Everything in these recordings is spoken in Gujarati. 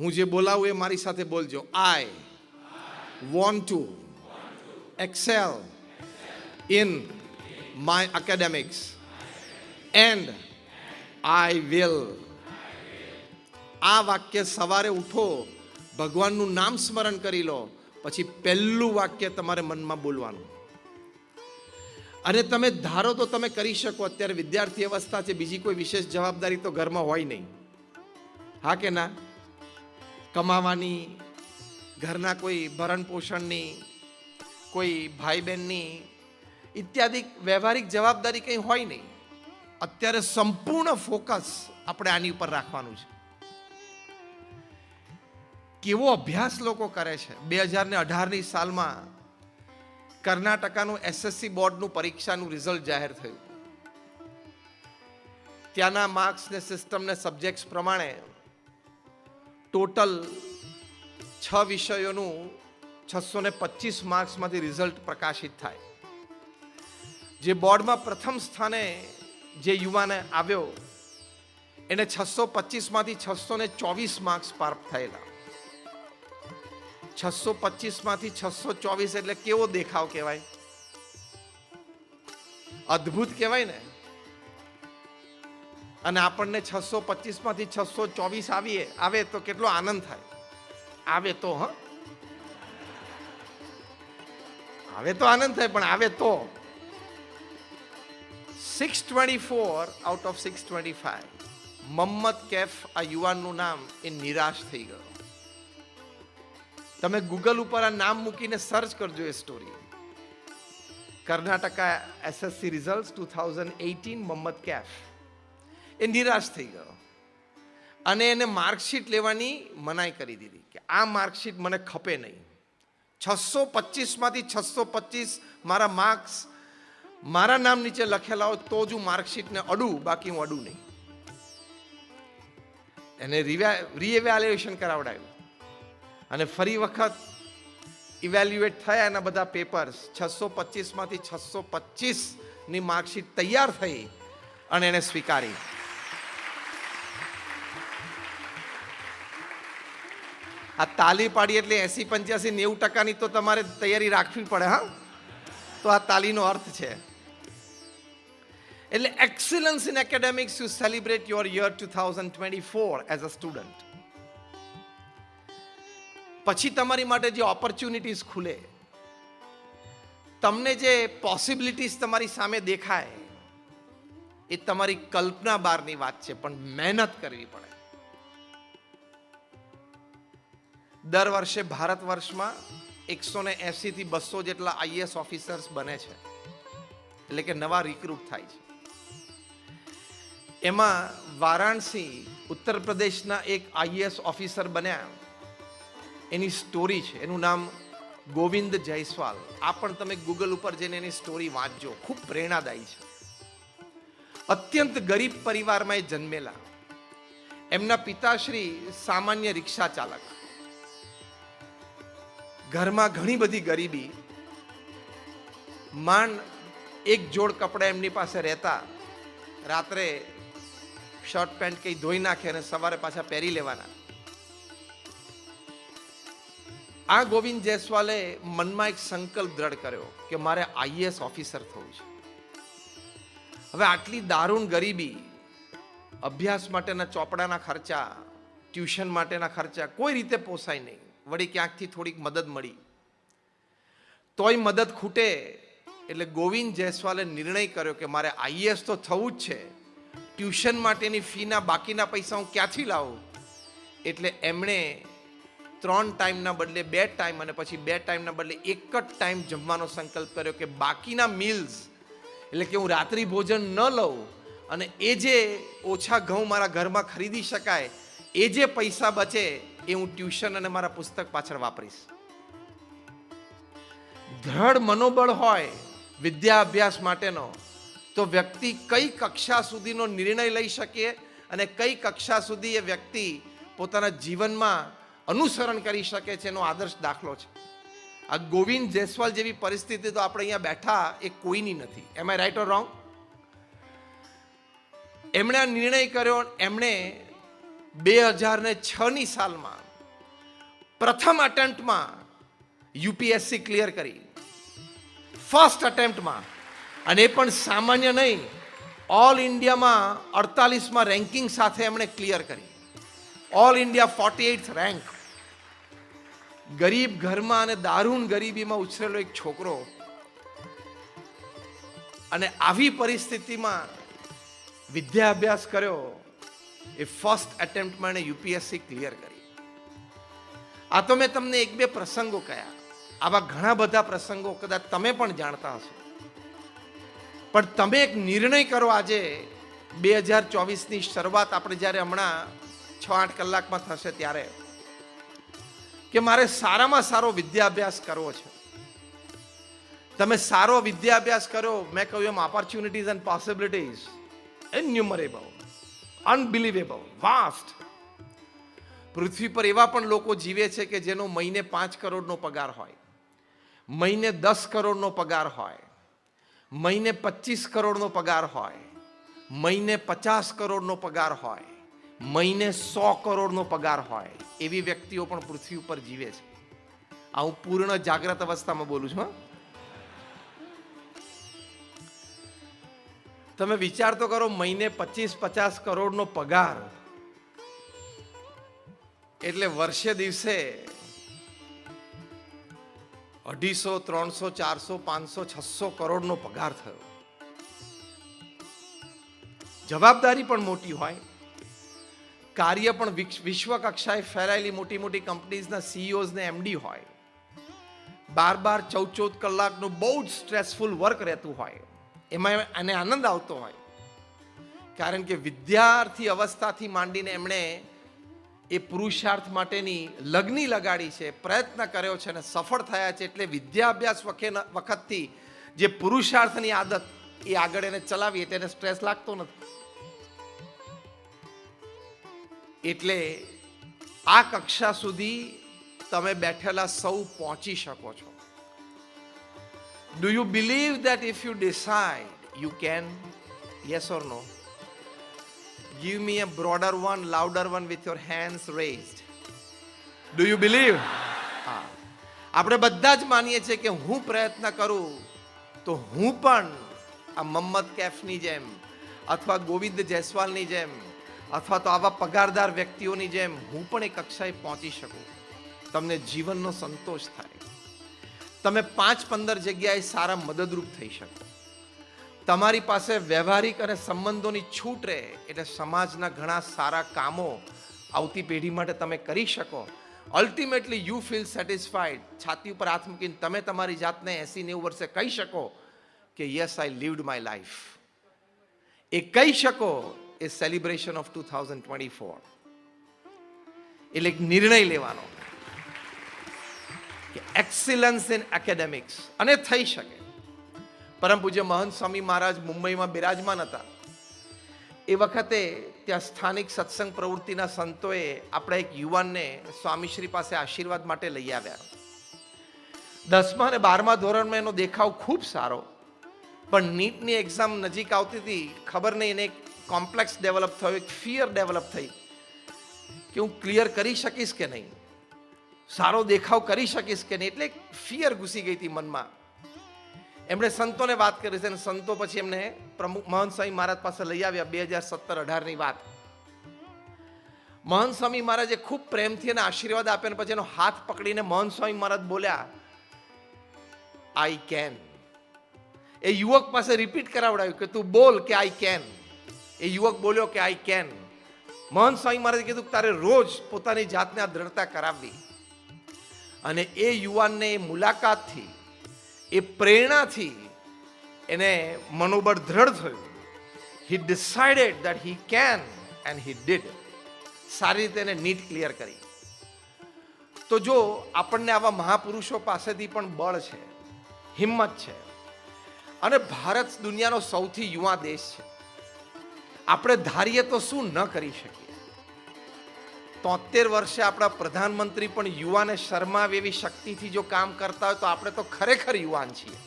હું જે બોલાવું એ મારી સાથે બોલજો. I want to excel in my academics and I will. આ વાક્ય સવારે ઉઠો, ભગવાનનું નામ સ્મરણ કરી લો, પછી પહેલું વાક્ય તમારે મનમાં બોલવાનું. અને તમે ધારો તો તમે કરી શકો. અત્યારે વિદ્યાર્થી અવસ્થા છે, બીજી કોઈ વિશેષ જવાબદારી તો ઘરમાં હોય નહીં. હા કે ના? કમાવાની, ઘરના કોઈ ભરણ પોષણની, કોઈ ભાઈ બહેનની ઇત્યાદિ વ્યવહારિક જવાબદારી કંઈ હોય નહીં. અત્યારે સંપૂર્ણ ફોકસ આપણે આની ઉપર રાખવાનું છે. કેવો અભ્યાસ લોકો કરે છે. 2018ની સાલમાં કર્ણાટકાનું SSC બોર્ડનું પરીક્ષાનું રિઝલ્ટ જાહેર થયું. ત્યાંના માર્ક્સ ને સિસ્ટમ ને સબ્જેક્ટ્સ પ્રમાણે ટોટલ 6 વિષયોનું 625 માર્ક્સમાંથી રિઝલ્ટ પ્રકાશિત થાય. જે બોર્ડમાં પ્રથમ સ્થાને જે યુવાને આવ્યો એને 625માંથી 624 માર્ક્સ પ્રાપ્ત થયેલા. 625માંથી 624 એટલે કેવો દેખાવ કહેવાય? અદ્ભુત કહેવાય ને. અને આપણને 625માંથી 624 આવે તો કેટલો આનંદ થાય. આવે તો આવે તો આનંદ થાય, પણ આવે તો 624 આઉટ ઓફ 625. મોહમ્મદ કૈફ આ યુવાનનું નામ એ નિરાશ થઈ ગયો. તમે ગૂગલ ઉપર આ નામ મૂકીને સર્ચ કરજો એ story. Karnataka SSC result 2018 Mohammad Kaif એ નિરાશ થઈ ગયો અને એને માર્કશીટ લેવાની મનાઈ કરી દીધી કે આ માર્કશીટ મને ખપે નહીં. 625માંથી 625 મારા માર્ક્સ મારા નામ નીચે લખેલા હોય તો જ હું માર્કશીટને અડું, બાકી હું અડું નહીં. એને રીએવેલ્યુએશન કરાવડાવ્યું અને ફરી વખત ઇવેલ્યુએટ થયા એના બધા પેપર્સ. 625માંથી 625ની માર્કશીટ તૈયાર થઈ અને એને સ્વીકારી. આ તાલી પાડી એટલે 80, 85, 90% તો તમારે તૈયારી રાખવી પડે. હા, તો આ તાલીનો અર્થ છે. એટલે excellence in academics you celebrate your year 2024 as a student. પછી તમારી માટે જે ઓપોર્ચ્યુનિટીઝ ખુલે, તમને જે પોસિબિલિટીઝ તમારી સામે દેખાય, એ તમારી કલ્પના બહારની વાત છે, પણ મહેનત કરવી પડે. દર વર્ષે ભારત વર્ષમાં 180 થી 200 જેટલા IAS ઓફિસર્સ બને છે, એટલે કે નવા રિક્રુટ થાય છે. એમાં વારાણસી ઉત્તર પ્રદેશના એક IAS ઓફિસર બન્યા. એની સ્ટોરી છે, એનું નામ ગોવિંદ જયસ્વાલ. આ પણ તમે ગૂગલ ઉપર જઈને એની સ્ટોરી વાંચજો, ખૂબ પ્રેરણાદાયી છે. અત્યંત ગરીબ પરિવારમાં એ જન્મેલા. એમના પિતાશ્રી સામાન્ય રિક્ષા ચાલક. ઘરમાં ઘણી બધી ગરીબી. માંડ એક જોડ કપડા એમની પાસે રહેતા. રાત્રે શર્ટ પેન્ટ કઈ ધોઈ નાખે અને સવારે પાછા પહેરી લેવાના. આ ગોવિંદ જયસ્વાલે મનમાં એક સંકલ્પ દ્રઢ કર્યો કે મારે IAS ઓફિસર થવું છે. હવે આટલી દારૂણ ગરીબી, અભ્યાસ માટેના ચોપડાના ખર્ચા, ટ્યુશન માટેના ખર્ચા કોઈ રીતે પોસાય નહીં. વળી ક્યાંકથી થોડીક મદદ મળી, તોય મદદ ખૂટે. એટલે ગોવિંદ જયસ્વાલે નિર્ણય કર્યો કે મારે IAS તો થવું જ છે. ટ્યુશન માટેની ફીના બાકીના પૈસા હું ક્યાંથી લાવું? એટલે એમણે 3 ટાઈમના બદલે 2 ટાઈમ અને પછી 2 ટાઈમના બદલે 1 જ ટાઈમ જમવાનો સંકલ્પ કર્યો કે બાકીના મીલ્સ, એટલે કે હું રાત્રિ ભોજન ન લઉં અને એ જે ઓછા ઘઉં મારા ઘરમાં ખરીદી શકાય, એ જે પૈસા બચે એ હું ટ્યુશન અને મારા પુસ્તક પાછળ વાપરીશ. દ્રઢ મનોબળ હોય વિદ્યા અભ્યાસ માટેનો, તો વ્યક્તિ કઈ કક્ષા સુધીનો નિર્ણય લઈ શકે અને કઈ કક્ષા સુધી એ વ્યક્તિ પોતાના જીવનમાં અનુસરણ કરી શકે છે એનો આદર્શ દાખલો છે. આ ગોવિંદ જયસ્વાલ જેવી પરિસ્થિતિ તો આપણે અહીંયા બેઠા એ કોઈની નથી. એમ આઈ રાઈટ ઓર રોંગ? એમણે આ નિર્ણય કર્યો. એમણે 2006ની સાલમાં પ્રથમ અટેમ્પ્ટમાં યુપીએસસી ક્લિયર કરી, ફર્સ્ટ અટેમ્પ્ટમાં, અને એ પણ સામાન્ય નહીં, ઓલ ઇન્ડિયામાં 48માં રેન્કિંગ સાથે એમણે ક્લિયર કરી. All India 48th rank. ગરીબ ઘરમાં અને દારૂણ ગરીબીમાં ઉછરેલો એક છોકરો, અને આવી પરિસ્થિતિમાં વિદ્યા અભ્યાસ કર્યો, એ ફર્સ્ટ એટેમ્પ્ટમાં એને યુપીએસસી ક્લિયર કરી. આ તો મેં તમને એક બે પ્રસંગો કહ્યા. આવા ઘણા બધા પ્રસંગો કદાચ તમે પણ જાણતા હશો, પણ તમે એક નિર્ણય કરો આજે 2024ની શરૂઆત આપણે જ્યારે હમણાં 6-8 કલાકમાં થશે ત્યારે, કે મારે સારામાં સારો વિદ્યાભ્યાસ કરવો છે. તમે સારો વિદ્યાભ્યાસ કરો, મેં કહ્યું એમ opportunities and possibilities innumerable, unbelievable, vast. પૃથ્વી પર એવા પણ લોકો જીવે છે કે જેનો મહિને 5 કરોડનો પગાર હોય, મહિને 10 કરોડનો પગાર હોય, મહિને 25 કરોડનો પગાર હોય, મહિને 50 કરોડનો પગાર હોય, મહિને 100 કરોડનો પગાર હોય. એવી વ્યક્તિઓ પણ પૃથ્વી ઉપર જીવે છે. આ હું પૂર્ણ જાગ્રત અવસ્થામાં બોલું છું. તમે વિચાર તો કરો, મહિને 25-50 કરોડનો પગાર એટલે વર્ષે દિવસે 250, 300, 400, 500, 600 કરોડનો પગાર થયો. જવાબદારી પણ મોટી હોય, કાર્ય પણ વિશ્વ કક્ષાએ ફેલાયેલી મોટી મોટી કંપનીઝના સીઈઓઝ ને એમડી હોય, 12-12, 14-14 કલાકનું બહુ જ સ્ટ્રેસફુલ વર્ક રહેતું હોય. એમાં એને આનંદ આવતો હોય, કારણ કે વિદ્યાર્થી અવસ્થાથી માંડીને એમણે એ પુરુષાર્થ માટેની લગ્ની લગાડી છે, પ્રયત્ન કર્યો છે અને સફળ થયા છે. એટલે વિદ્યાભ્યાસ વખતથી જે પુરુષાર્થની આદત એ આગળ એને ચલાવીએ તેને સ્ટ્રેસ લાગતો નથી. એટલે આ કક્ષા સુધી તમે બેઠેલા સૌ પહોંચી શકો છો. Do you believe that if you decide, you can? Yes or no? Give me a broader one, louder one with your hands raised. Do you believe? હા, આપણે બધા જ માનીએ છીએ કે હું પ્રયત્ન કરું તો હું પણ આ મોહમ્મદ કૈફની જેમ, અથવા ગોવિંદ જયસ્વાલની જેમ, અથવા તો આવા પગારદાર વ્યક્તિઓની જેમ હું પણ એ કક્ષાએ પહોંચી શકું. તમને જીવનનો સંતોષ થાય, તમે 5-15 જગ્યાએ સારા મદદરૂપ થઈ શકો, તમારી પાસે વ્યવહારિક અને સંબંધોની છૂટ રહે, એટલે સમાજના ઘણા સારા કામો આવતી પેઢી માટે તમે કરી શકો. Ultimately you feel satisfied. છાતી ઉપર હાથ મૂકીને તમે તમારી જાતને 80-90 વર્ષે કહી શકો કે યસ, આઈ લીવ્ડ માય લાઈફ. એ કહી શકો એ સેલિબ્રેશન ઓફ 2024. એટલે એક નિર્ણય લેવાનો કે એક્સિલન્સ ઇન એકેડેમિક્સ, અને થઈ શકે. પરમ પૂજ્ય મહંત સ્વામી મહારાજ મુંબઈમાં બિરાજમાન હતા એ વખતે ત્યાં સ્થાનિક સત્સંગ પ્રવૃત્તિના સંતોએ આપણા એક યુવાનને સ્વામીશ્રી પાસે આશીર્વાદ માટે લઈ આવ્યા. 10મા અને 12મા ધોરણમાં એનો દેખાવ ખૂબ સારો, પણ નીટની એક્ઝામ નજીક આવતી હતી, ખબર નહીં એને એક કોમ્પ્લેક્સ ડેવલપ થયો, એક ફિયર ડેવલપ થઈ કે હું ક્લિયર કરી શકીશ કે નહીં, સારો દેખાવ કરી શકીશ કે નહીં. એટલે એક ફિયર ઘૂસી ગઈ હતી મનમાં. એમણે સંતોને વાત કરી છે, અને સંતો પછી એમને પ્રમુખ મહંત સ્વામી મહારાજ પાસે લઈ આવ્યા. 2017-18ની વાત. મહંત સ્વામી મહારાજે ખૂબ પ્રેમથી એને આશીર્વાદ આપ્યા, અને પછી એનો હાથ પકડીને મહંત સ્વામી મહારાજ બોલ્યા, આઈ કેન. એ યુવક પાસે રિપીટ કરાવડાવ્યું કે તું બોલ કે આઈ કેન. એ યુવક બોલ્યો કે આઈ કેન. મહંત સ્વામી મહારાજે કીધું કે તારે રોજ પોતાની જાતને આ દ્રઢતા કરાવવી. અને એ યુવાનને એ મુલાકાતથી, એ પ્રેરણાથી એને મનોબળ દ્રઢ થયું. હી decided that he can and he did. સારી રીતે એને નીટ ક્લિયર કરી. તો જો આપણને આવા મહાપુરુષો પાસેથી પણ બળ છે, હિંમત છે, અને ભારત દુનિયાનો સૌથી યુવા દેશ છે, આપણે ધારીએ તો શું ન કરી શકીએ. 73 વર્ષે આપણા પ્રધાનમંત્રી પણ યુવાને શરમાવે એવી શક્તિથી જો કામ કરતા હોય તો આપણે તો ખરેખર યુવાન છીએ.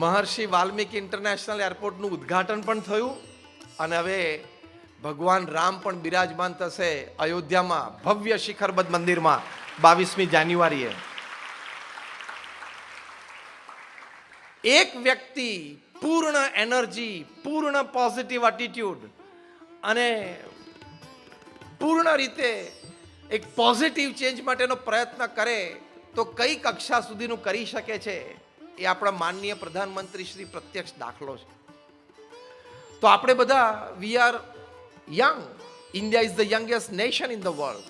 મહર્ષિ વાલ્મીકી ઇન્ટરનેશનલ એરપોર્ટનું ઉદ્ઘાટન પણ થયું, અને હવે ભગવાન રામ પણ બિરાજમાન થશે અયોધ્યામાં ભવ્ય શિખરબદ્ધ મંદિરમાં 22મી જાન્યુઆરીએ. એક વ્યક્તિ પૂર્ણ એનર્જી, પૂર્ણ પોઝિટિવ એટીટ્યુડ અને પૂર્ણ રીતે એક પોઝિટિવ ચેન્જ માટેનો પ્રયત્ન કરે તો કઈ કક્ષા સુધીનું કરી શકે છે એ આપણા માનનીય પ્રધાનમંત્રી શ્રી પ્રત્યક્ષ દાખલો છે. તો આપણે બધા we are young. India is the youngest nation in the world.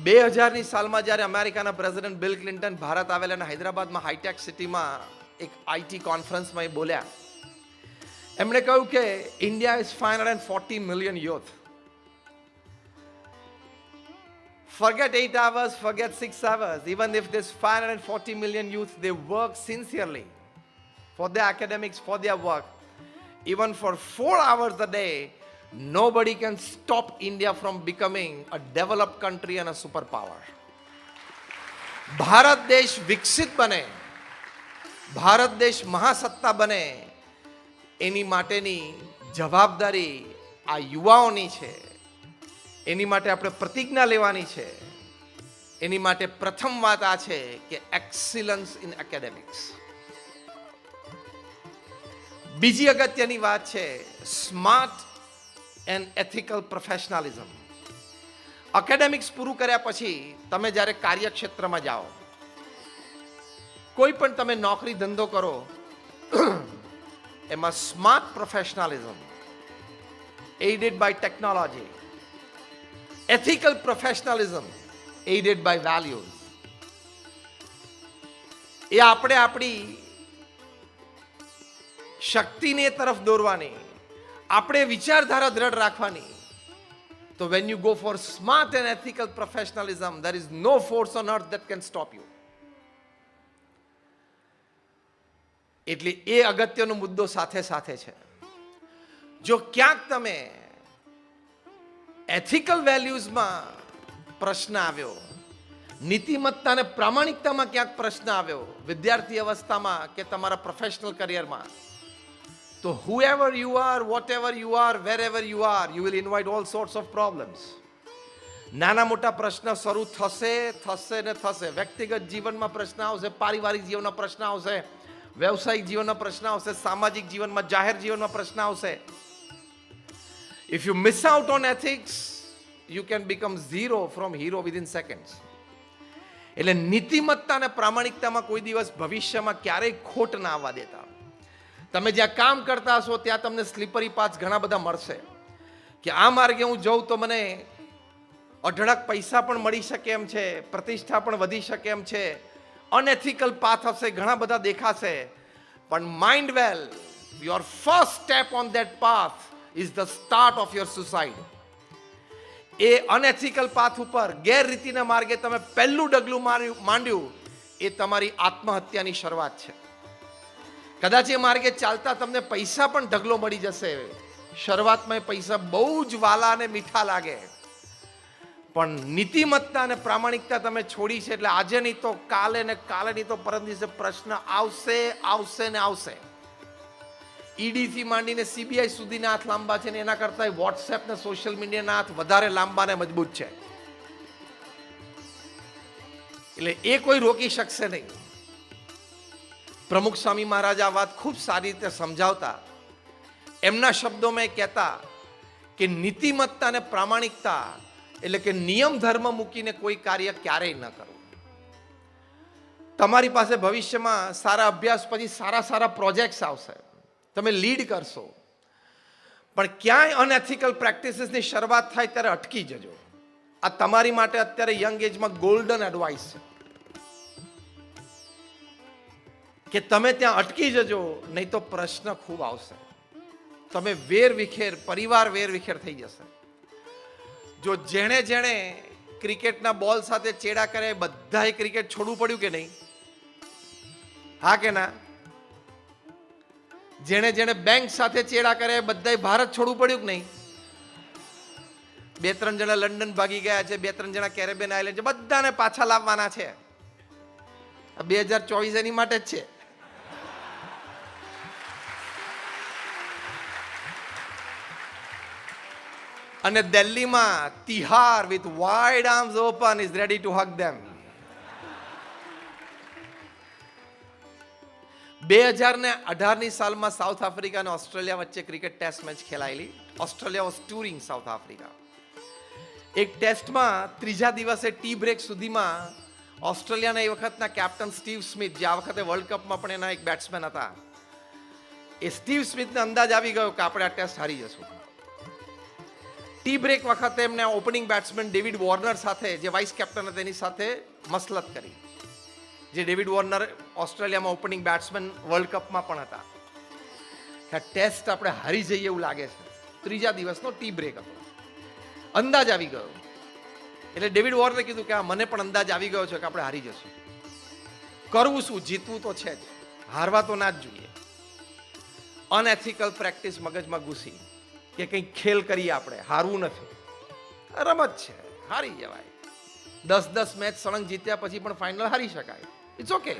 2000ની સાલમાં જ્યારે અમેરિકાના પ્રેસિડેન્ટ બિલ ક્લિન્ટન ભારત આવેલા અને હૈદરાબાદમાં હાઈટેક સિટીમાં એક આઈટી કોન્ફરન્સમાં એ બોલ્યા. એમણે કહ્યું કે India is 540 million youth. Forget 8 hours, forget 6 hours. Even if this 540 million youth, they work sincerely for their academics, for their work. Even for 4 hours a day, nobody can stop India from becoming a developed country and a superpower. Bharat દેશ વિકસિત બને, ભારત દેશ મહાસત્તા બને, એની માટેની જવાબદારી આ યુવાઓની છે. એની માટે આપણે પ્રતિજ્ઞા લેવાની છે. એની માટે પ્રથમ વાત આ છે કે એક્સિલન્સ ઇન એકેડેમિક્સ. બીજી અગત્યની વાત છે smart and ethical professionalism. Academics પૂરું કર્યા પછી તમે જ્યારે કાર્યક્ષેત્રમાં જાઓ, કોઈ પણ તમે નોકરી ધંધો કરો, એમાં smart professionalism aided by technology, ethical professionalism aided by values, એ આપણે આપણી શક્તિને તરફ દોરવાની, આપણે વિચારધારા દ્રઢ રાખવાની. તો when you go for smart and ethical professionalism, there is no force on earth that can stop you. એટલે એ અગત્યનો મુદ્દો સાથે સાથે છે. જો ક્યાંક તમે એથિકલ વેલ્યુઝમાં પ્રશ્ન આવ્યો, નીતિમત્તા અને પ્રામાણિકતામાં ક્યાંક પ્રશ્ન આવ્યો વિદ્યાર્થી અવસ્થામાં કે તમારા પ્રોફેશનલ કરિયરમાં, તો whoever you are, whatever you are, wherever you are, you will invite all sorts of problems. નાના મોટા પ્રશ્ન શરૂ થશે ને થશે. વ્યક્તિગત જીવનમાં પ્રશ્ન આવશે, પારિવારિક જીવનમાં પ્રશ્ન આવશે, વ્યવસાયિક જીવનમાં પ્રશ્ન આવશે, સામાજિક જીવનમાં, જાહેર જીવનમાં પ્રશ્ન આવશે. If you miss out on ethics, you can become zero from hero within seconds. એટલે નીતિમત્તા અને પ્રામાણિકતામાં કોઈ દિવસ ભવિષ્યમાં ક્યારેય ખોટ ના આવવા દેતા. તમે જ્યાં કામ કરતા હશો ત્યાં તમને સ્લીપરી પાથ્સ ઘણા બધા મળશે કે આ માર્ગે હું જઉં તો મને અઢળક પૈસા પણ મળી શકે એમ છે, પ્રતિષ્ઠા પણ વધી શકે એમ છે. અનએથિકલ પાથ હશે, ઘણા બધા દેખાશે, પણ mind well, your first step on that path is the start of your suicide. એ અનએથિકલ પાથ ઉપર, ગેરરીતિના માર્ગે તમે પહેલું ડગલું માંડ્યું, એ તમારી આત્મહત્યાની શરૂઆત છે. કદાચ એ માર્ગે ચાલતા તમને પૈસા પણ ઢગલો મળી જશે. શરૂઆતમાં એ પૈસા બહુ જ વાલા અને મીઠા લાગે, પણ નીતિમત્તા અને પ્રામાણિકતા તમે છોડી છે એટલે આજે નહીં તો કાલે ને કાલે નહીં તો પરમ દિવસે પ્રશ્ન આવશે, આવશે ને આવશે. ઈડીથી માંડીને સીબીઆઈ સુધીના હાથ લાંબા છે ને એના કરતા વોટ્સએપ ને સોશિયલ મીડિયાના હાથ વધારે લાંબા ને મજબૂત છે. એટલે એ કોઈ રોકી શકશે નહીં. પ્રમુખ સ્વામી મહારાજ આ વાત ખૂબ સારી રીતે સમજાવતા એમના શબ્દોમાં કહેતા કે નીતિમત્તા અને પ્રામાણિકતા એટલે કે નિયમ ધર્મ મૂકીને કોઈ કાર્ય ક્યારેય ન કરવું. તમારી પાસે ભવિષ્યમાં સારા અભ્યાસ પછી સારા પ્રોજેક્ટ્સ આવશે, તમે લીડ કરશો, પણ ક્યાંય અનએથિકલ પ્રેક્ટિસીસની શરૂઆત થાય ત્યારે અટકી જજો. આ તમારી માટે અત્યારે યંગ એજમાં ગોલ્ડન એડવાઇસ છે કે તમે ત્યાં અટકી જજો, નહીં તો પ્રશ્ન ખૂબ આવશે. તમે પરિવાર વેરવિખેર થઈ જશે. જો જેણે ક્રિકેટના બોલ સાથે ચેડા કરે બધાએ ક્રિકેટ છોડવું પડ્યું કે નહીં? હા કે ના? જેણે બેંક સાથે ચેડા કરે બધાએ ભારત છોડવું પડ્યું કે નહીં? 2-3 જણા લંડન ભાગી ગયા છે, 2-3 જણા કેરેબિયન આઇલેન્ડ છે, બધાને પાછા લાવવાના છે. 2024 એની માટે જ છે. અને દિલ્હીમાં Tihar with wide arms open is ready to hug them. 2018ની સાલમાં સાઉથ આફ્રિકા અને ઓસ્ટ્રેલિયા વચ્ચે ક્રિકેટ ટેસ્ટ મેચ ખેલાયેલી. Australia was touring South Africa. એક ટેસ્ટમાં ત્રીજા દિવસે ટી બ્રેક સુધીમાં ઓસ્ટ્રેલિયાના એ વખતના કેપ્ટન સ્ટીવ સ્મિથ, જે આ વખતે વર્લ્ડ કપમાં પણ એના એક બેટ્સમેન હતા, એ સ્ટીવ સ્મિથને અંદાજ આવી ગયો કે આપણે આ ટેસ્ટ હારી જશું. ટી બ્રેક વખતે એમને ઓપનિંગ બેટ્સમેન ડેવિડ વોર્નર સાથે, જે વાઇસ કેપ્ટન હતા, એની સાથે મસલત કરી. જે ડેવિડ વોર્નર ઓસ્ટ્રેલિયામાં ઓપનિંગ બેટ્સમેન વર્લ્ડ કપમાં પણ હતા, કે આ ટેસ્ટ આપણે હારી જઈએ એવું લાગે છે. ત્રીજા દિવસનો ટી બ્રેક હતો, અંદાજ આવી ગયો. એટલે ડેવિડ વોર્નરે કીધું કે આ મને પણ અંદાજ આવી ગયો છે કે આપણે હારી જશું. કરવું શું? જીતવું તો છે જ, હારવા તો ના જ જોઈએ. અનએથિકલ પ્રેક્ટિસ મગજમાં ઘૂસી કે કંઈક ખેલ કરીએ, આપણે હારવું નથી, રમત છે, હારી જવાય. 10 મેચ સળંગ જીત્યા પછી પણ ફાઇનલ હારી શકાય. It's okay,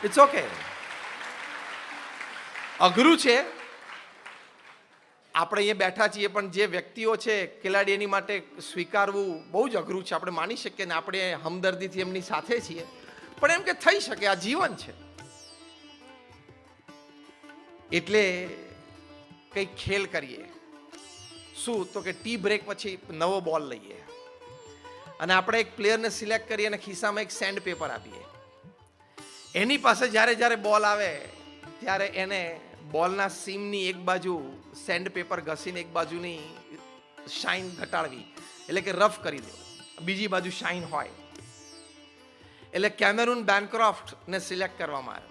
it's okay. અઘરું છે. આપણે અહીંયા બેઠા છીએ, પણ જે વ્યક્તિઓ છે ખેલાડી, એની માટે સ્વીકારવું બહુ જ અઘરું છે. આપણે માની શકીએ ને આપણે હમદર્દીથી એમની સાથે છીએ, પણ એમ કે થઈ શકે, આ જીવન છે. એટલે કંઈક ખેલ કરીએ. શું? તો કે ટી બ્રેક પછી નવો બોલ લઈએ અને આપણે એક પ્લેયરને સિલેક્ટ કરીએ અને ખિસ્સામાં એક સેન્ડ પેપર આપીએ. એની પાસે જ્યારે જ્યારે બોલ આવે ત્યારે એને બોલના સીમની એક બાજુ સેન્ડ પેપર ઘસીને એક બાજુની શાઇન ઘટાડવી, એટલે કે રફ કરી દો, બીજી બાજુ શાઇન હોય. એટલે કેમેરુન બેનક્રોફ્ટને સિલેક્ટ કરવામાં આવે.